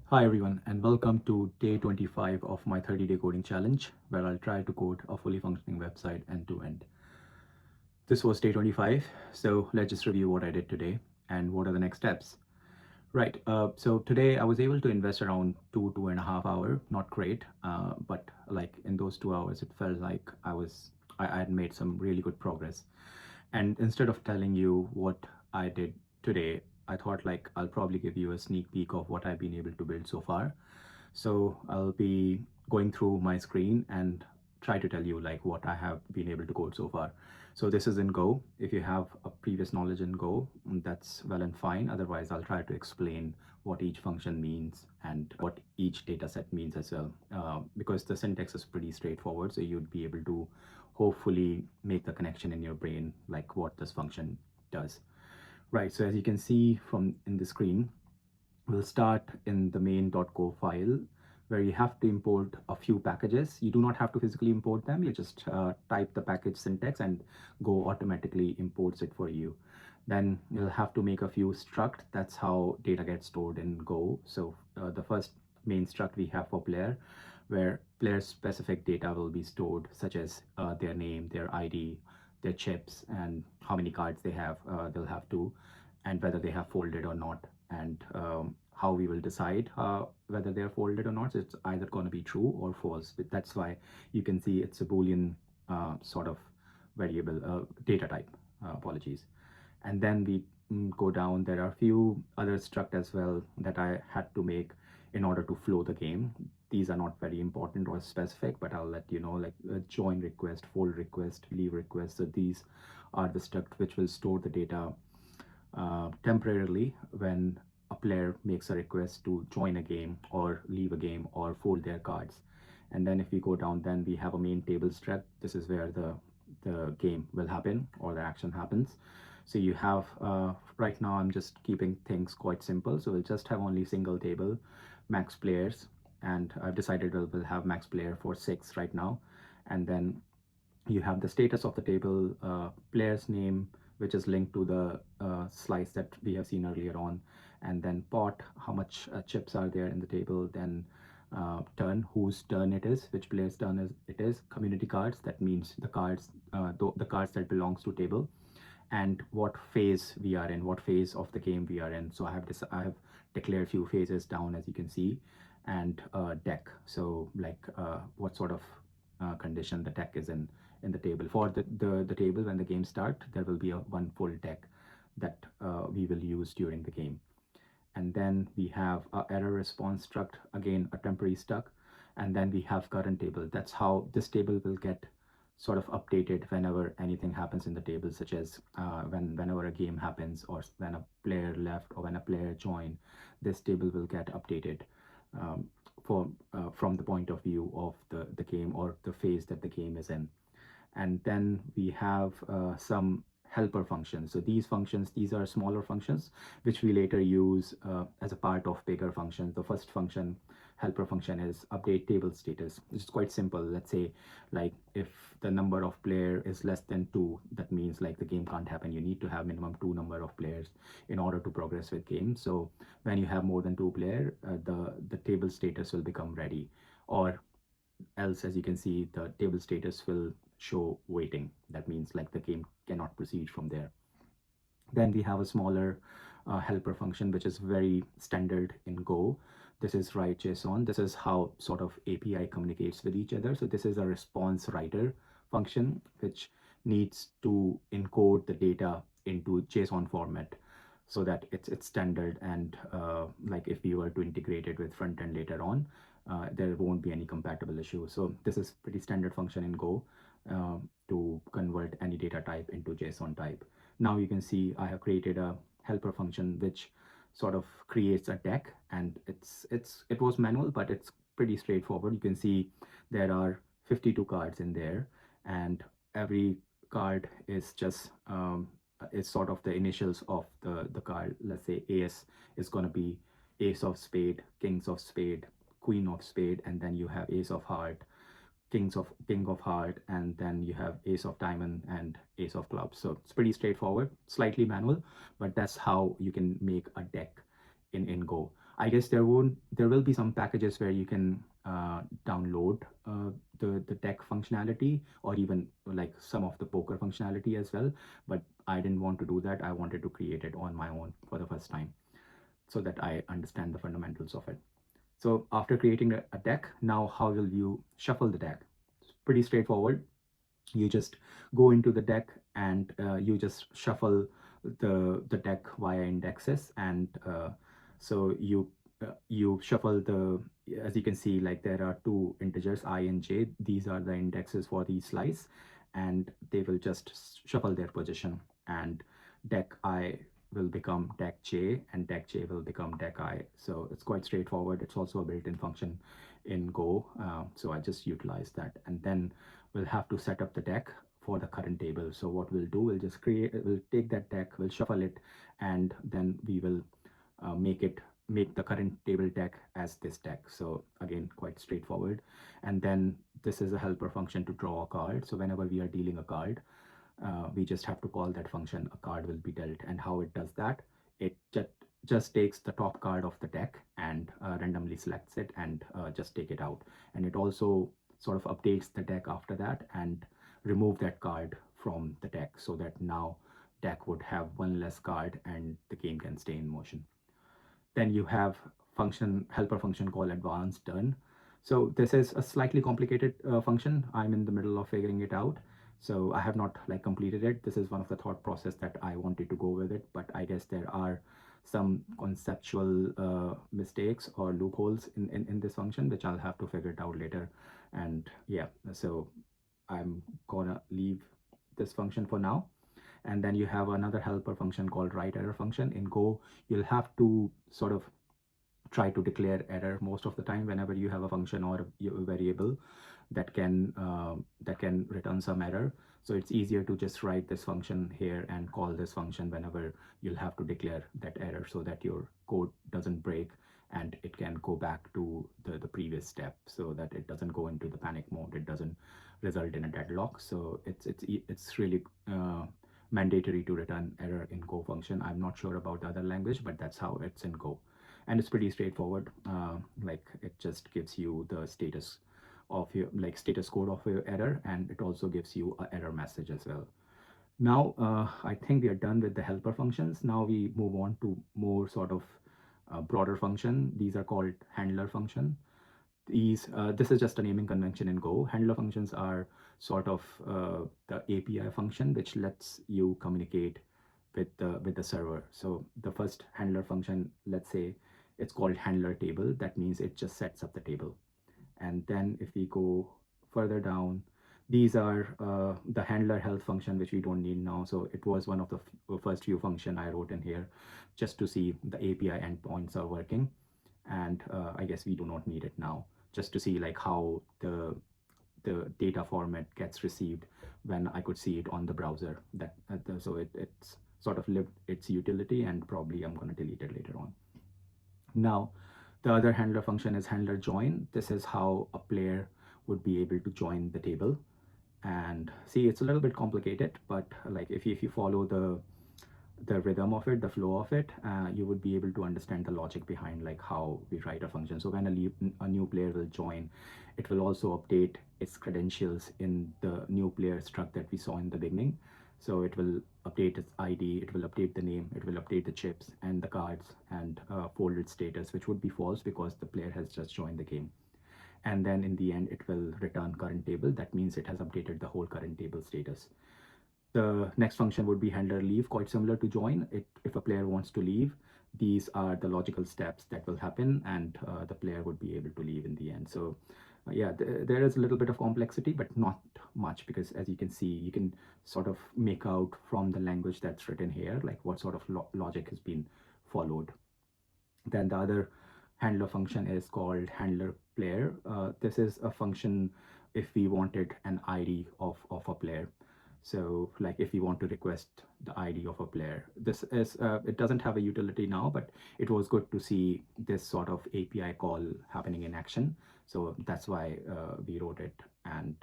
Hi everyone, and welcome to day 25 of my 30-day coding challenge, where I'll try to code a fully functioning website end to end. This was day 25, so let's just review what I did today and what are the next steps. Right, so today I was able to invest around 2.5 hours. Not great, but like in those 2 hours, it felt like I had made some really good progress. And instead of telling you what I did today, I thought like I'll probably give you a sneak peek of what I've been able to build so far. So I'll be going through my screen and try to tell you like what I have been able to code so far. So this is in Go. If you have a previous knowledge in Go, that's well and fine. Otherwise, I'll try to explain what each function means and what each data set means as well. Because the syntax is pretty straightforward, so you'd be able to hopefully make the connection in your brain like what this function does. Right, so as you can see from in the screen, we'll start in the main.go file where you have to import a few packages. You do not have to physically import them. You just type the package syntax and Go automatically imports it for you. Then you'll have to make a few struct. That's how data gets stored in Go. So the first main struct we have for player, where player specific data will be stored, such as their name, their ID, their chips, and how many cards they have. They'll have to, and whether they have folded or not, and how we will decide whether they're folded or not. So it's either going to be true or false. But that's why you can see it's a Boolean sort of variable data type. Apologies. And then we go down. There are a few other struct as well that I had to make in order to flow the game. These are not very important or specific, but I'll let you know, like join request, fold request, leave request. So these are the struct which will store the data temporarily when a player makes a request to join a game or leave a game or fold their cards. And then if we go down, then we have a main table struct. This is where the game will happen or the action happens. So you have, right now I'm just keeping things quite simple. So we'll just have only single table, max players. And I've decided we'll have max player for 6 right now. And then you have the status of the table, player's name, which is linked to the slice that we have seen earlier on, and then pot, how much chips are there in the table, then turn, whose turn it is, which player's turn it is, community cards, that means the cards, the cards that belongs to table, and what phase we are in, what phase of the game we are in. So I have declared few phases down, as you can see, and deck. So like what sort of condition the deck is in the table. For the table, when the game start, there will be a one full deck that we will use during the game. And then we have a error response struct, again a temporary stuck, and then we have current table. That's how this table will get sort of updated whenever anything happens in the table, such as whenever a game happens, or when a player left, or when a player joined. This table will get updated um, from the point of view of the game or the phase that the game is in. And then we have some helper functions. So these functions, these are smaller functions which we later use as a part of bigger functions. The first function, helper function, is update table status. It's quite simple. Let's say like if the number of player is less than 2, that means like the game can't happen. You need to have minimum 2 number of players in order to progress with game. So when you have more than 2 player, the table status will become ready, or else, as you can see, the table status will show waiting. That means like the game cannot proceed from there. Then we have a smaller helper function, which is very standard in Go. This is write JSON. This is how sort of API communicates with each other. So this is a response writer function, which needs to encode the data into JSON format so that it's standard. And like if we were to integrate it with front end later on, there won't be any compatible issue. So this is pretty standard function in Go to convert any data type into JSON type. Now you can see I have created a helper function which sort of creates a deck, and it was manual, but it's pretty straightforward. You can see there are 52 cards in there, and every card is just is sort of the initials of the card. Let's say ace is going to be ace of spade, kings of spade, queen of spade, and then you have ace of heart, king of heart, and then you have ace of diamond and ace of clubs. So it's pretty straightforward, slightly manual, but that's how you can make a deck in Go. I guess there will be some packages where you can download the deck functionality, or even like some of the poker functionality as well. But I didn't want to do that. I wanted to create it on my own for the first time so that I understand the fundamentals of it. So after creating a deck, now how will you shuffle the deck? It's pretty straightforward. You just go into the deck and you just shuffle the deck via indexes, and so you shuffle the, as you can see, like there are two integers I and j. These are the indexes for the slice, and they will just shuffle their position, and deck I will become deck j and deck j will become deck I. So it's quite straightforward. It's also a built-in function in Go, so I just utilize that, and then we'll have to set up the deck for the current table. So what we'll do, we'll take that deck, we'll shuffle it, and then we will make the current table deck as this deck. So again, quite straightforward. And then this is a helper function to draw a card. So whenever we are dealing a card, we just have to call that function, a card will be dealt. And how it does that, it just takes the top card of the deck and randomly selects it and just take it out. And it also sort of updates the deck after that and remove that card from the deck, so that now deck would have one less card and the game can stay in motion. Then you have helper function called advanced turn. So this is a slightly complicated function. I'm in the middle of figuring it out, so I have not like completed it. This is one of the thought process that I wanted to go with it, but I guess there are some conceptual mistakes or loopholes in this function, which I'll have to figure it out later. And yeah, so I'm gonna leave this function for now. And then you have another helper function called write error function. In Go, you'll have to sort of try to declare error most of the time whenever you have a function or a variable that can return some error. So it's easier to just write this function here and call this function whenever you'll have to declare that error, so that your code doesn't break and it can go back to the previous step, so that it doesn't go into the panic mode, it doesn't result in a deadlock. So it's really mandatory to return error in Go function. I'm not sure about the other language, but that's how it's in Go. And it's pretty straightforward. Like it just gives you the status of your status code of your error, and it also gives you an error message as well. Now, I think we are done with the helper functions. Now we move on to more sort of broader function. These are called handler function. This is just a naming convention in Go. Handler functions are sort of the API function which lets you communicate with the server. So the first handler function, let's say it's called handler table. That means it just sets up the table. And then if we go further down, these are the handler health function, which we don't need now. So it was one of the first few function I wrote in here just to see the API endpoints are working. And I guess we do not need it now, just to see like how the data format gets received when I could see it on the browser. So it's sort of lived its utility, and probably I'm going to delete it later on. Now, the other handler function is handler join. This is how a player would be able to join the table. And see, it's a little bit complicated, but like if you follow the rhythm of it, the flow of it, you would be able to understand the logic behind like how we write a function. So when a new player will join, it will also update its credentials in the new player struct that we saw in the beginning. So it will update its ID, it will update the name, it will update the chips and the cards, and folded status, which would be false because the player has just joined the game. And then in the end, it will return current table. That means it has updated the whole current table status. The next function would be handler leave, quite similar to join. If a player wants to leave, these are the logical steps that will happen, and the player would be able to leave in the end. So yeah, there is a little bit of complexity, but not much, because as you can see, you can sort of make out from the language that's written here, like what sort of logic has been followed. Then the other handler function is called handler player. This is a function if we wanted an ID of a player. So like if we want to request the ID of a player, this is, it doesn't have a utility now, but it was good to see this sort of API call happening in action. So that's why we wrote it. And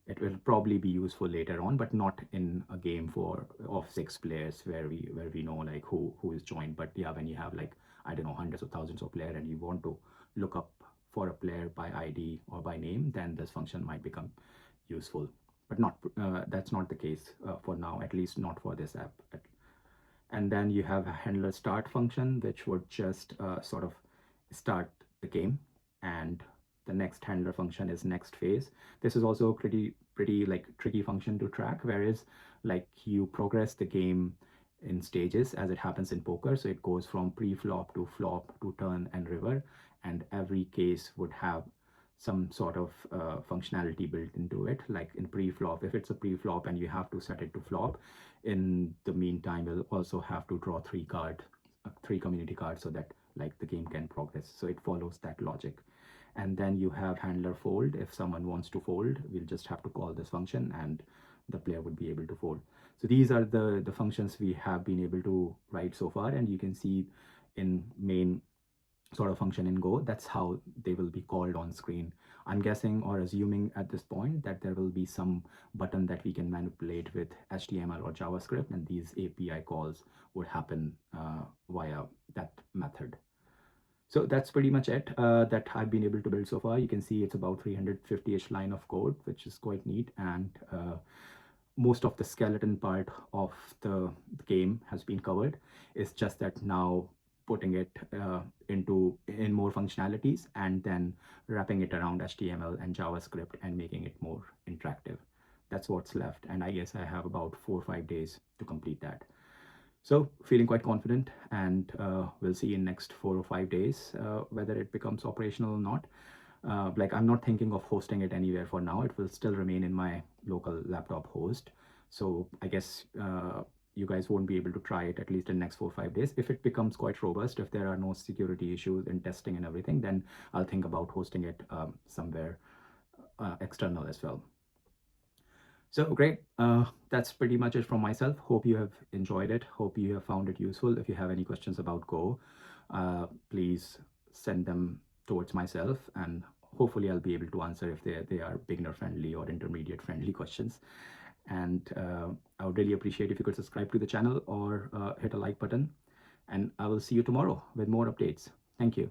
it will probably be useful later on, but not in a game of 6 players where we know like who is joined. But yeah, when you have like, I don't know, hundreds of thousands of players and you want to look up for a player by ID or by name, then this function might become useful. But not that's not the case for now, at least not for this app. And then you have a handler start function, which would just sort of start the game, and the next handler function is next phase. This is also a pretty like tricky function to track, whereas like you progress the game in stages as it happens in poker. So it goes from pre-flop to flop to turn and river, and every case would have some sort of functionality built into it. Like in pre-flop, if it's a pre-flop and you have to set it to flop, in the meantime you'll also have to draw 3 community cards so that like the game can progress. So it follows that logic. And then you have handler fold. If someone wants to fold, we'll just have to call this function and the player would be able to fold. So these are the functions we have been able to write so far, and you can see in main sort of function in Go, that's how they will be called on screen. I'm guessing or assuming at this point that there will be some button that we can manipulate with HTML or JavaScript, and these API calls would happen via that method. So that's pretty much it that I've been able to build so far. You can see it's about 350-ish line of code, which is quite neat. And most of the skeleton part of the game has been covered. It's just that now putting it in more functionalities and then wrapping it around HTML and JavaScript and making it more interactive. That's what's left. And I guess I have about 4 or 5 days to complete that. So feeling quite confident, and we'll see in next 4 or 5 days whether it becomes operational or not. Like I'm not thinking of hosting it anywhere for now. It will still remain in my local laptop host. So I guess you guys won't be able to try it at least in next 4 or 5 days. If it becomes quite robust, if there are no security issues in testing and everything, then I'll think about hosting it somewhere external as well. So great. That's pretty much it from myself. Hope you have enjoyed it. Hope you have found it useful. If you have any questions about Go, please send them towards myself, and hopefully I'll be able to answer if they are beginner friendly or intermediate friendly questions. And I would really appreciate if you could subscribe to the channel or hit a like button. And I will see you tomorrow with more updates. Thank you.